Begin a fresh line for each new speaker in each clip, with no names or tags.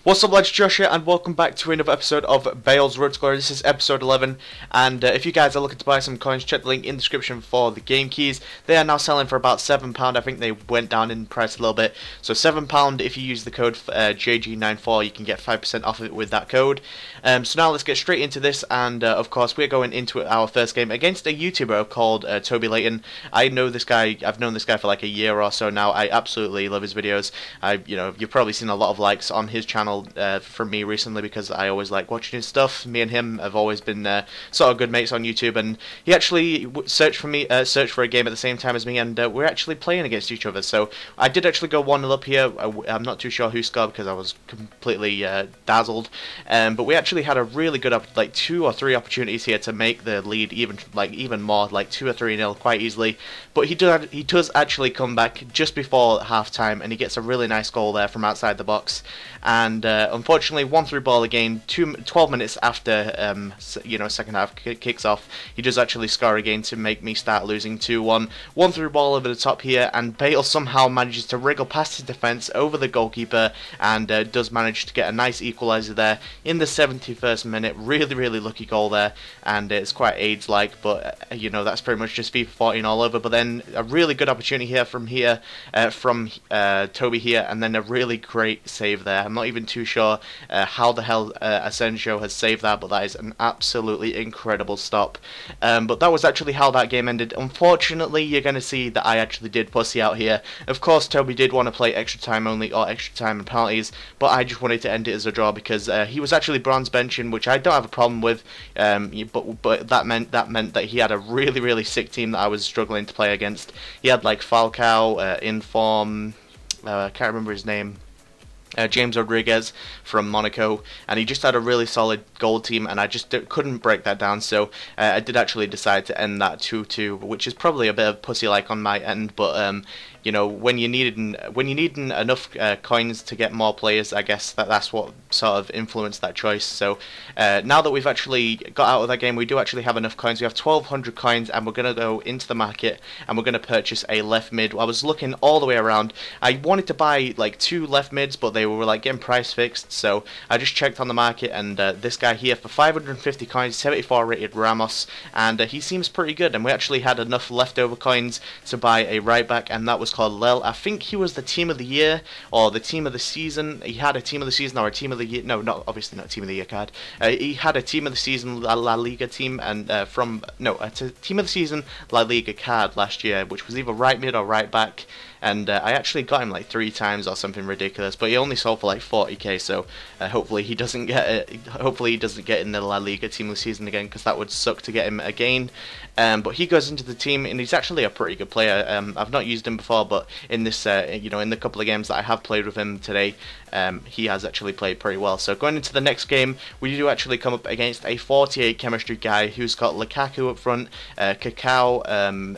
What's up lads, Josh here, and welcome back to another episode of Bale's Road to Glory. This is episode 11, and if you guys are looking to buy some coins, check the link in the description for the game keys. They are now selling for about £7, I think they went down in price a little bit. So £7 if you use the code JG94, you can get 5% off of it with that code. So now let's get straight into this, and of course we're going into our first game against a YouTuber called Toby Layton. I know this guy, I've known this guy for like a year or so now. I absolutely love his videos. You've probably seen a lot of likes on his channel from me recently because I always like watching his stuff. Me and him have always been sort of good mates on YouTube, and he actually searched for a game at the same time as me, and we're actually playing against each other. So I did actually go 1-0 up here. I'm not too sure who scored because I was completely dazzled, but we actually had a really good like 2 or 3 opportunities here to make the lead even more, like 2 or 3-0 quite easily. But he does actually come back just before half time, and he gets a really nice goal there from outside the box. And unfortunately, 1-3 ball again. 12 minutes after second half kicks off, he does actually score again to make me start losing 2-1. 1-3 ball over the top here, and Bale somehow manages to wriggle past his defence over the goalkeeper, and does manage to get a nice equaliser there in the 71st minute. Really lucky goal there, and it's quite AIDS-like, but that's pretty much just FIFA 14 all over. But then a really good opportunity here from Toby here, and then a really great save there. I'm not even too sure how the hell Asensio has saved that, but that is an absolutely incredible stop. But that was actually how that game ended. Unfortunately, you're going to see that I actually did pussy out here. Of course, Toby did want to play extra time only, or extra time and penalties, but I just wanted to end it as a draw because he was actually bronze benching, which I don't have a problem with. But that meant that he had a really sick team that I was struggling to play against. He had like Falcao, Inform, I can't remember his name. James Rodriguez from Monaco, and he just had a really solid goal team, and I just couldn't break that down, so I did actually decide to end that 2-2, which is probably a bit of pussy-like on my end, but when you needed enough coins to get more players, I guess that's what sort of influenced that choice. So now that we've actually got out of that game, we do actually have enough coins. We have 1,200 coins, and we're going to go into the market, and we're going to purchase a left mid. I was looking all the way around. I wanted to buy like 2 left mids, but they were like getting price fixed, so I just checked on the market, and this guy here for 550 coins, 74 rated Ramos, and he seems pretty good. And we actually had enough leftover coins to buy a right back, and that was called Lel. I think he was the team of the year or the team of the season. He had a team of the season or a team of the year. No, obviously not team of the year card. He had a team of the season La Liga team, and a team of the season La Liga card last year, which was either right mid or right back. And I actually got him like 3 times or something ridiculous, but he only sold for like 40k. So hopefully he doesn't get it. Hopefully he doesn't get in the La Liga team of the season again, because that would suck to get him again. But he goes into the team, and he's actually a pretty good player. I've not used him before, but in this, in the couple of games that I have played with him today, he has actually played pretty well. So going into the next game, we do actually come up against a 48 chemistry guy who's got Lukaku up front, Cacao,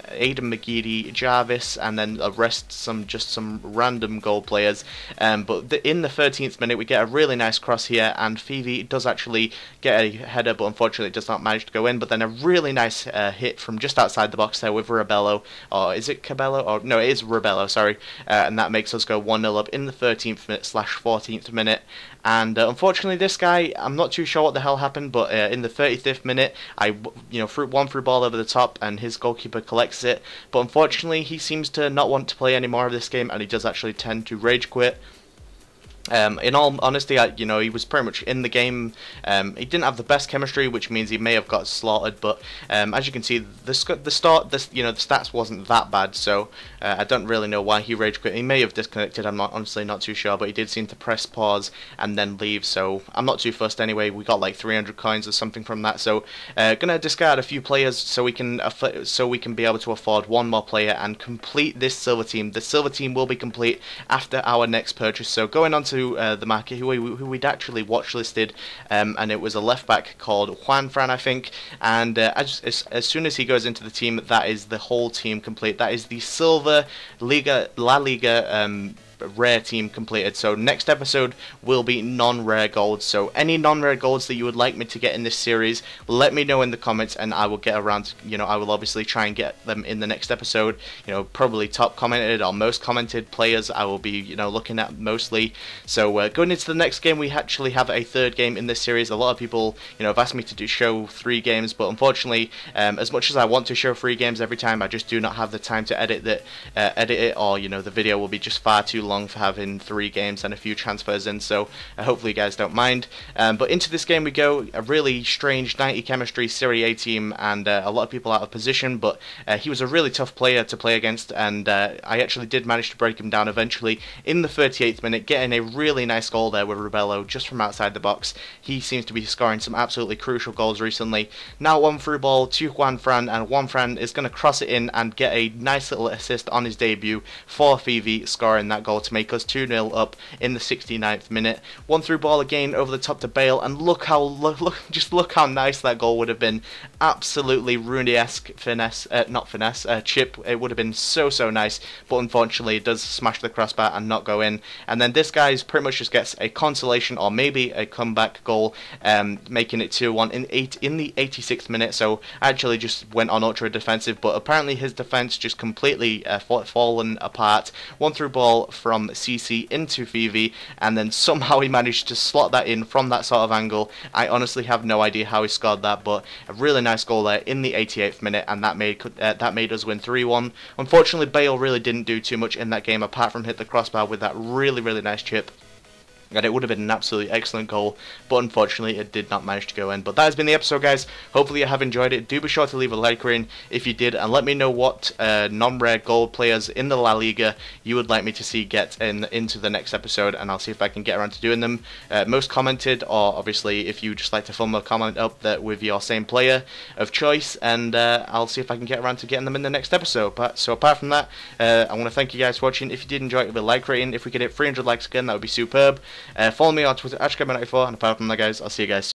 Aidan McGeady, Jarvis, and then the rest just some random goal players. But in the 13th minute, we get a really nice cross here, and Fifi does actually get a header, but unfortunately it does not manage to go in. But then a really nice hit from just outside the box there with Rebello, or is it Cabello? Or no, it is Rebello, sorry. And that makes us go 1-0 up in the 13th minute / 14th minute. And unfortunately, this guy, I'm not too sure what the hell happened, but in the 35th minute, I threw one through ball over the top, and his goalkeeper collects it. But unfortunately, he seems to not want to play any more of this game, and he does actually tend to rage quit. In all honesty, he was pretty much in the game. He didn't have the best chemistry, which means he may have got slaughtered. But as you can see, the stats wasn't that bad. So I don't really know why he rage quit. He may have disconnected. I'm honestly not too sure, but he did seem to press pause and then leave. So I'm not too fussed anyway. We got like 300 coins or something from that. So gonna discard a few players so we can be able to afford one more player and complete this silver team. The silver team will be complete after our next purchase. So going on to the market, who we'd actually watch listed, and it was a left back called Juan Fran, I think. And as soon as he goes into the team, that is the whole team complete. That is the silver La Liga rare team completed. So next episode will be non-rare golds. So any non-rare golds that you would like me to get in this series, let me know in the comments, and I will get around to, I will obviously try and get them in the next episode. Probably top commented or most commented players I will be, looking at mostly. So going into the next game, we actually have a third game in this series. A lot of people, have asked me to show 3 games, but unfortunately, as much as I want to show 3 games every time, I just do not have the time to edit it, or the video will be just far too long for having 3 games and a few transfers in. So hopefully you guys don't mind. But into this game we go. A really strange 90 chemistry Serie A team, and a lot of people out of position, but he was a really tough player to play against, and I actually did manage to break him down eventually in the 38th minute, getting a really nice goal there with Rebello just from outside the box. He seems to be scoring some absolutely crucial goals recently. Now one through ball to Juan Fran, and Juan Fran is going to cross it in and get a nice little assist on his debut for Fifa, scoring that goal to make us 2-0 up in the 69th minute. One through ball again over the top to Bale, and look how nice that goal would have been. Absolutely Rooney-esque finesse, not finesse, chip. It would have been so nice, but unfortunately it does smash the crossbar and not go in. And then this guy pretty much just gets a consolation or maybe a comeback goal, making it 2-1 in the 86th minute. So I actually just went on ultra defensive, but apparently his defense just completely fallen apart. One through ball from CC into Fifa, and then somehow he managed to slot that in from that sort of angle. I honestly have no idea how he scored that, but a really nice goal there in the 88th minute, and that made us win 3-1. Unfortunately, Bale really didn't do too much in that game apart from hit the crossbar with that really nice chip. And it would have been an absolutely excellent goal, but unfortunately it did not manage to go in. But that has been the episode, guys. Hopefully you have enjoyed it. Do be sure to leave a like rating if you did, and let me know what non-rare gold players in the La Liga you would like me to see get into the next episode, and I'll see if I can get around to doing them. Most commented, or obviously if you just like to film a comment up that with your same player of choice, and I'll see if I can get around to getting them in the next episode. So apart from that, I want to thank you guys for watching. If you did enjoy it, with a like rating. If we could hit 300 likes again, that would be superb. Follow me on Twitter, @Gamer94, and apart from that, guys, I'll see you guys soon.